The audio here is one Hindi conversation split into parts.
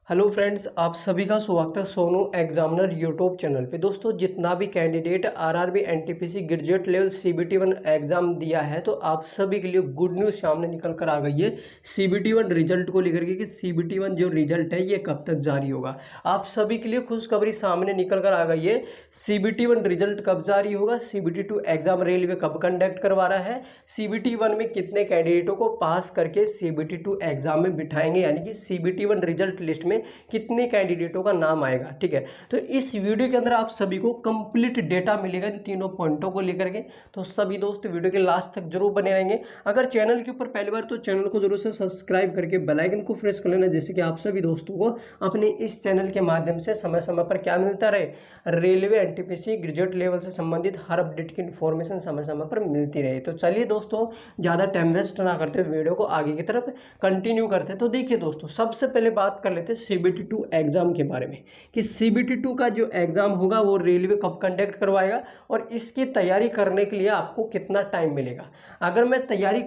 हेलो फ्रेंड्स, आप सभी का स्वागत है सोनू एग्जामिनर यूट्यूब चैनल पे। दोस्तों, जितना भी candidate RRB NTPC graduate level CBT 1 exam दिया है तो आप सभी के लिए गुड न्यूज़ सामने निकल कर आ गई है सीबीटी 1 रिजल्ट को लेकर के कि सीबीटी 1 जो रिजल्ट है ये कब तक जारी होगा। आप सभी के लिए खुशखबरी सामने निकल कर आ गई है। सीबीटी 1 रिजल्ट कब जारी होगा, सीबीटी 2 एग्जाम रेलवे कब कंडक्ट करवा रहा है, सीबीटी 1 में कितने कैंडिडेटों को पास करके सीबीटी 2 एग्जाम में बिठाएंगे, यानी कि सीबीटी 1 रिजल्ट लिस्ट में कितने कैंडिडेटों का नाम आएगा। ठीक है, तो इस वीडियो के अंदर आप सभी को कंप्लीट डेटा मिलेगा इन तीनों पॉइंटों को लेकर के। तो सभी दोस्त वीडियो के लास्ट तक जरूर बने रहेंगे। अगर चैनल के ऊपर पहली बार तो चैनल को जरूर से सब्सक्राइब करके बेल आइकन को प्रेस कर लेना, जिससे कि आप सभी दोस्तों को अपने इस चैनल के माध्यम से समय समय पर क्या मिलता रहे, रेलवे एनटीपीसी ग्रेजुएट लेवल से संबंधित हर अपडेट की इन्फॉर्मेशन समय समय पर मिलती रहे। तो चलिए दोस्तों, ज़्यादा टाइम वेस्ट ना करते हुए वीडियो को आगे की तरफ कंटिन्यू करते हैं। तो देखिए दोस्तों, सबसे पहले बात कर लेते हैं सीबीटी 2 एग्जाम के बारे में कि सीबीटी 2 का जो एग्जाम होगा वो रेलवे कब कंडक्ट करवाएगा और इसकी तैयारी करने के लिए आपको कितना टाइम मिलेगा। अगर मैं तैयारी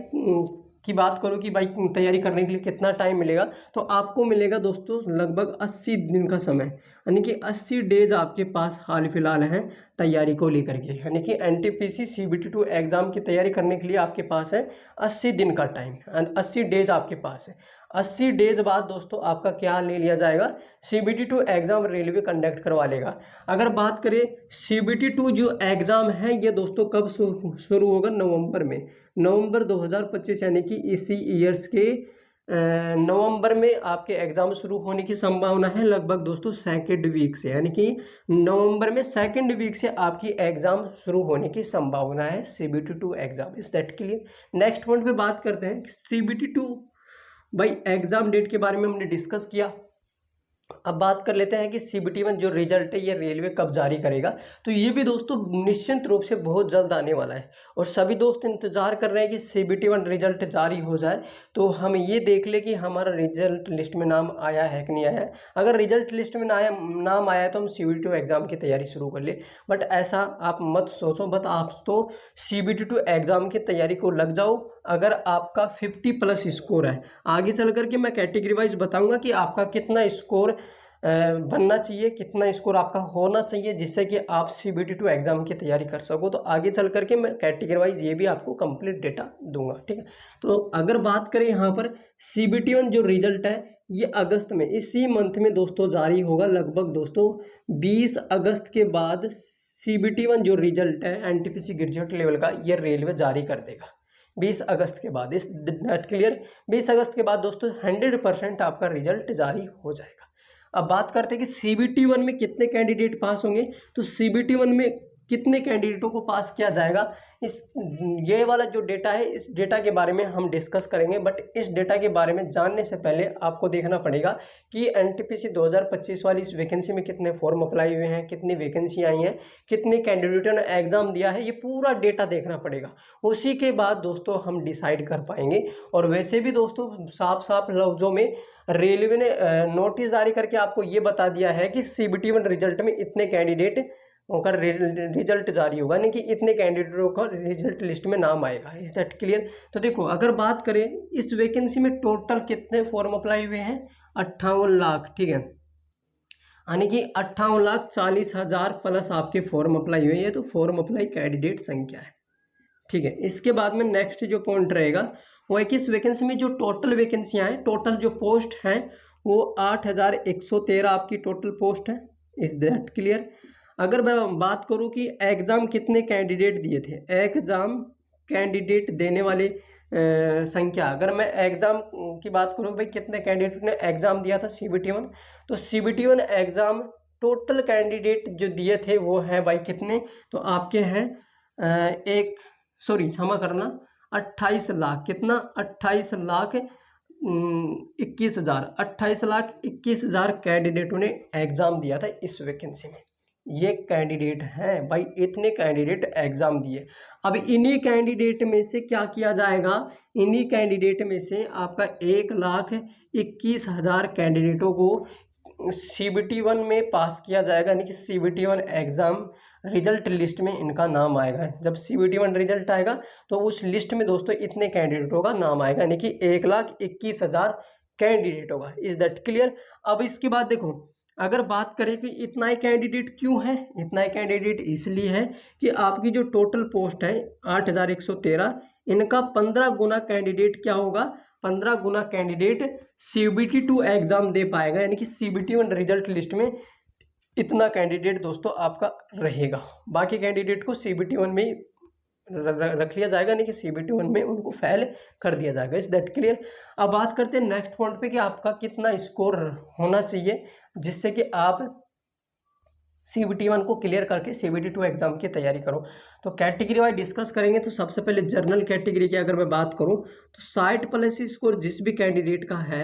की बात करूं कि भाई तैयारी करने के लिए कितना टाइम मिलेगा, तो आपको मिलेगा दोस्तों लगभग 80 दिन का समय, यानी कि 80 डेज आपके पास हाल फिलहाल हैं तैयारी को लेकर के। यानी कि एनटीपीसी सीबीटी 2 एग्जाम की तैयारी करने के लिए आपके पास है 80 दिन का टाइम एंड 80 डेज आपके पास है। 80 डेज बाद दोस्तों आपका क्या ले लिया जाएगा, सीबीटी 2 एग्जाम रेलवे कंडक्ट करवा लेगा। अगर बात करें सीबीटी 2 जो एग्जाम है ये दोस्तों कब शुरू होगा, नवंबर में, नवंबर 2025, यानी कि इसी ईयर्स के नवंबर में आपके एग्जाम शुरू होने की संभावना है लगभग दोस्तों सेकेंड वीक से, यानी कि नवंबर में सेकेंड वीक से आपकी एग्जाम शुरू होने की संभावना है सीबीटी 2 एग्जाम। इस दैट के लिए नेक्स्ट पॉइंट पे बात करते हैं सीबीटी 2 भाई एग्जाम डेट के बारे में हमने डिस्कस किया। अब बात कर लेते हैं कि सीबीटी 1 जो रिजल्ट है ये रेलवे कब जारी करेगा। तो ये भी दोस्तों निश्चित रूप से बहुत जल्द आने वाला है और सभी दोस्त इंतजार कर रहे हैं कि सीबीटी 1 रिजल्ट जारी हो जाए तो हम ये देख ले कि हमारा रिजल्ट लिस्ट में नाम आया है कि नहीं आया है। अगर रिजल्ट लिस्ट में नाम आया है तो हम सीबीटी 2 एग्जाम की तैयारी शुरू कर ले, बट ऐसा आप मत सोचो। बट आप तो सीबीटी 2 एग्जाम की तैयारी को लग जाओ अगर आपका 50+ स्कोर है। आगे चल करके मैं कैटेगरी वाइज बताऊंगा कि आपका कितना स्कोर बनना चाहिए, कितना स्कोर आपका होना चाहिए जिससे कि आप सीबीटी 2 एग्जाम की तैयारी कर सको। तो आगे चल करके मैं कैटेगरी वाइज ये भी आपको कंप्लीट डेटा दूंगा। ठीक है, तो अगर बात करें यहाँ पर सीबीटी 1 जो रिजल्ट है ये अगस्त में, इसी मंथ में दोस्तों जारी होगा। लगभग दोस्तों 20 अगस्त के बाद सीबीटी 1 जो रिजल्ट है एनटीपीसी ग्रेजुएट लेवल का ये रेलवे जारी कर देगा 20 अगस्त के बाद। इस नेट क्लियर, 20 अगस्त के बाद दोस्तों 100% आपका रिजल्ट जारी हो जाएगा। अब बात करते हैं कि सीबीटी 1 में कितने कैंडिडेट पास होंगे। तो सीबीटी 1 में कितने कैंडिडेटों को पास किया जाएगा, इस ये वाला जो डेटा है इस डेटा के बारे में हम डिस्कस करेंगे। बट इस डेटा के बारे में जानने से पहले आपको देखना पड़ेगा कि एनटीपीसी 2025 वाली इस वैकेंसी में कितने फॉर्म अप्लाई हुए हैं, कितनी वैकेंसी आई हैं, कितने कैंडिडेटों ने एग्जाम दिया है, ये पूरा डेटा देखना पड़ेगा। उसी के बाद दोस्तों हम डिसाइड कर पाएंगे। और वैसे भी दोस्तों साफ साफ लफ्जों में रेलवे ने नोटिस जारी करके आपको ये बता दिया है कि सीबीटी 1 रिजल्ट में इतने कैंडिडेट का रिजल्ट जारी होगा, यानी कि इतने कैंडिडेटों का रिजल्ट लिस्ट में नाम आएगा। Is that clear. तो देखो, अगर बात करें इस वैकेंसी में टोटल कितने फॉर्म अप्लाई हुए हैं, 58 लाख। ठीक है, यानी कि 58,40,000 प्लस आपके फॉर्म अप्लाई हुए हैं। तो फॉर्म अप्लाई कैंडिडेट संख्या है। ठीक है, इसके बाद में नेक्स्ट जो पॉइंट रहेगा वो है कि इस वैकेंसी में जो टोटल वैकेंसियां हैं, टोटल जो पोस्ट हैं वो 8,113 आपकी टोटल पोस्ट है। Is that clear. अगर मैं बात करूं कि एग्जाम कितने कैंडिडेट दिए थे, एग्जाम कैंडिडेट देने वाले संख्या, अगर मैं एग्जाम की बात करूं भाई कितने कैंडिडेट ने एग्जाम दिया था सीबीटी 1, तो सीबीटी 1 एग्जाम टोटल कैंडिडेट जो दिए थे वो है भाई कितने, तो आपके हैं क्षमा करना 28 लाख, कितना 28 लाख 21,000, 28,21,000 कैंडिडेटों ने एग्जाम दिया था इस वैकेंसी में। ये कैंडिडेट हैं भाई, इतने कैंडिडेट एग्जाम दिए। अब इन्हीं कैंडिडेट में से क्या किया जाएगा, इन्हीं कैंडिडेट में से आपका 1,21,000 कैंडिडेटों को सीबीटी 1 में पास किया जाएगा, यानी कि सीबीटी 1 एग्जाम रिजल्ट लिस्ट में इनका नाम आएगा। जब सीबीटी 1 रिजल्ट आएगा तो उस लिस्ट में दोस्तों इतने कैंडिडेटों का नाम आएगा, यानी कि 1,21,000 कैंडिडेट होगा। Is that clear? अब इसके बाद देखो, अगर बात करें कि इतना ही कैंडिडेट क्यों है, इतना ही कैंडिडेट इसलिए है कि आपकी जो टोटल पोस्ट है 8113, इनका 15 गुना कैंडिडेट क्या होगा, 15 गुना कैंडिडेट CBT 2 एग्जाम दे पाएगा, यानी कि CBT 1 रिजल्ट लिस्ट में इतना कैंडिडेट दोस्तों आपका रहेगा। बाकी कैंडिडेट को CBT 1 में ही रख लिया जाएगा, यानी कि CBT 1 में उनको फेल कर दिया जाएगा। Is that clear? अब बात करते हैं नेक्स्ट पॉइंट पे कि आपका कितना स्कोर होना चाहिए जिससे कि आप CBT 1 को क्लियर करके CBT 2 एग्जाम की तैयारी करो। तो कैटेगरी वाइज डिस्कस करेंगे। तो सबसे पहले जनरल कैटेगरी की अगर मैं बात करूं तो 60+ स्कोर जिस भी कैंडिडेट का है,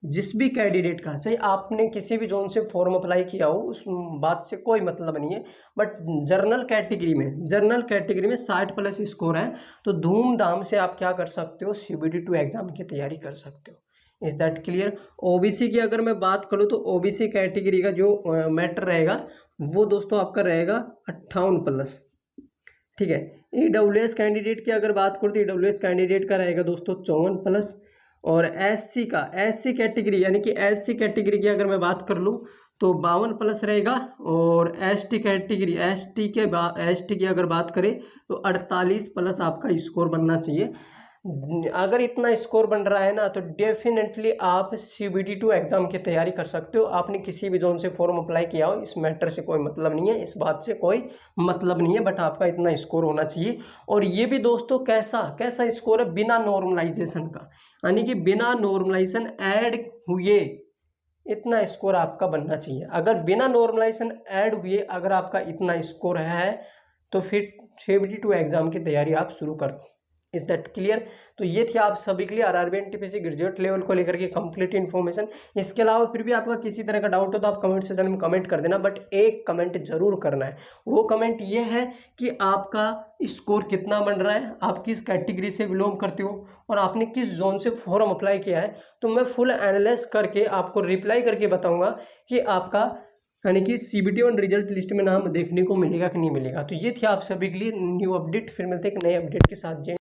जिस भी कैंडिडेट का, चाहे आपने किसी भी जोन से फॉर्म अप्लाई किया हो, उस बात से कोई मतलब नहीं है, बट जनरल कैटेगरी में 60+ स्कोर है तो धूमधाम से आप क्या कर सकते हो, CBT 2 एग्जाम की तैयारी कर सकते हो। Is that clear? OBC की अगर मैं बात करूँ तो OBC कैटेगरी का जो मैटर रहेगा वो दोस्तों आपका रहेगा 58+। ठीक है। EWS कैंडिडेट की अगर बात करूँ तो EWS कैंडिडेट का रहेगा दोस्तों 54+। और SC कैटेगरी, यानी कि SC कैटेगरी की अगर मैं बात कर लूँ तो 52+ रहेगा। और ST कैटेगरी, ST की अगर बात करें तो 48+ आपका स्कोर बनना चाहिए। अगर इतना स्कोर बन रहा है ना तो डेफिनेटली आप CBT 2 एग्जाम की तैयारी कर सकते हो। आपने किसी भी जोन से फॉर्म अप्लाई किया हो, इस मैटर से कोई मतलब नहीं है, इस बात से कोई मतलब नहीं है, बट आपका इतना स्कोर होना चाहिए। और ये भी दोस्तों कैसा स्कोर है, बिना नॉर्मलाइजेशन का, यानी कि बिना नॉर्मलाइजेशन ऐड हुए इतना स्कोर आपका बनना चाहिए। अगर बिना नॉर्मलाइजेशन ऐड हुए अगर आपका इतना स्कोर है तो फिर CBT 2 एग्जाम की तैयारी आप शुरू कर दो। Is that clear? तो ये थी आप सभी के लिए RRB NTPC ग्रेजुएट लेवल को लेकर के कंप्लीट इन्फॉर्मेशन। इसके अलावा फिर भी आपका किसी तरह का डाउट हो तो आप कमेंट सेक्शन में कमेंट कर देना, बट एक कमेंट जरूर करना है। वो कमेंट ये है कि आपका स्कोर कितना बन रहा है, आप किस कैटेगरी से बिलोंग करते हो और आपने किस जोन से फॉर्म अप्लाई किया है। तो मैं फुल एनालाइज करके आपको रिप्लाई करके बताऊंगा कि आपका यानी कि CBT 1 रिजल्ट लिस्ट में नाम देखने को मिलेगा कि नहीं मिलेगा। तो ये थी आप सभी के लिए न्यू अपडेट। फिर मिलते हैं एक नए अपडेट के साथ।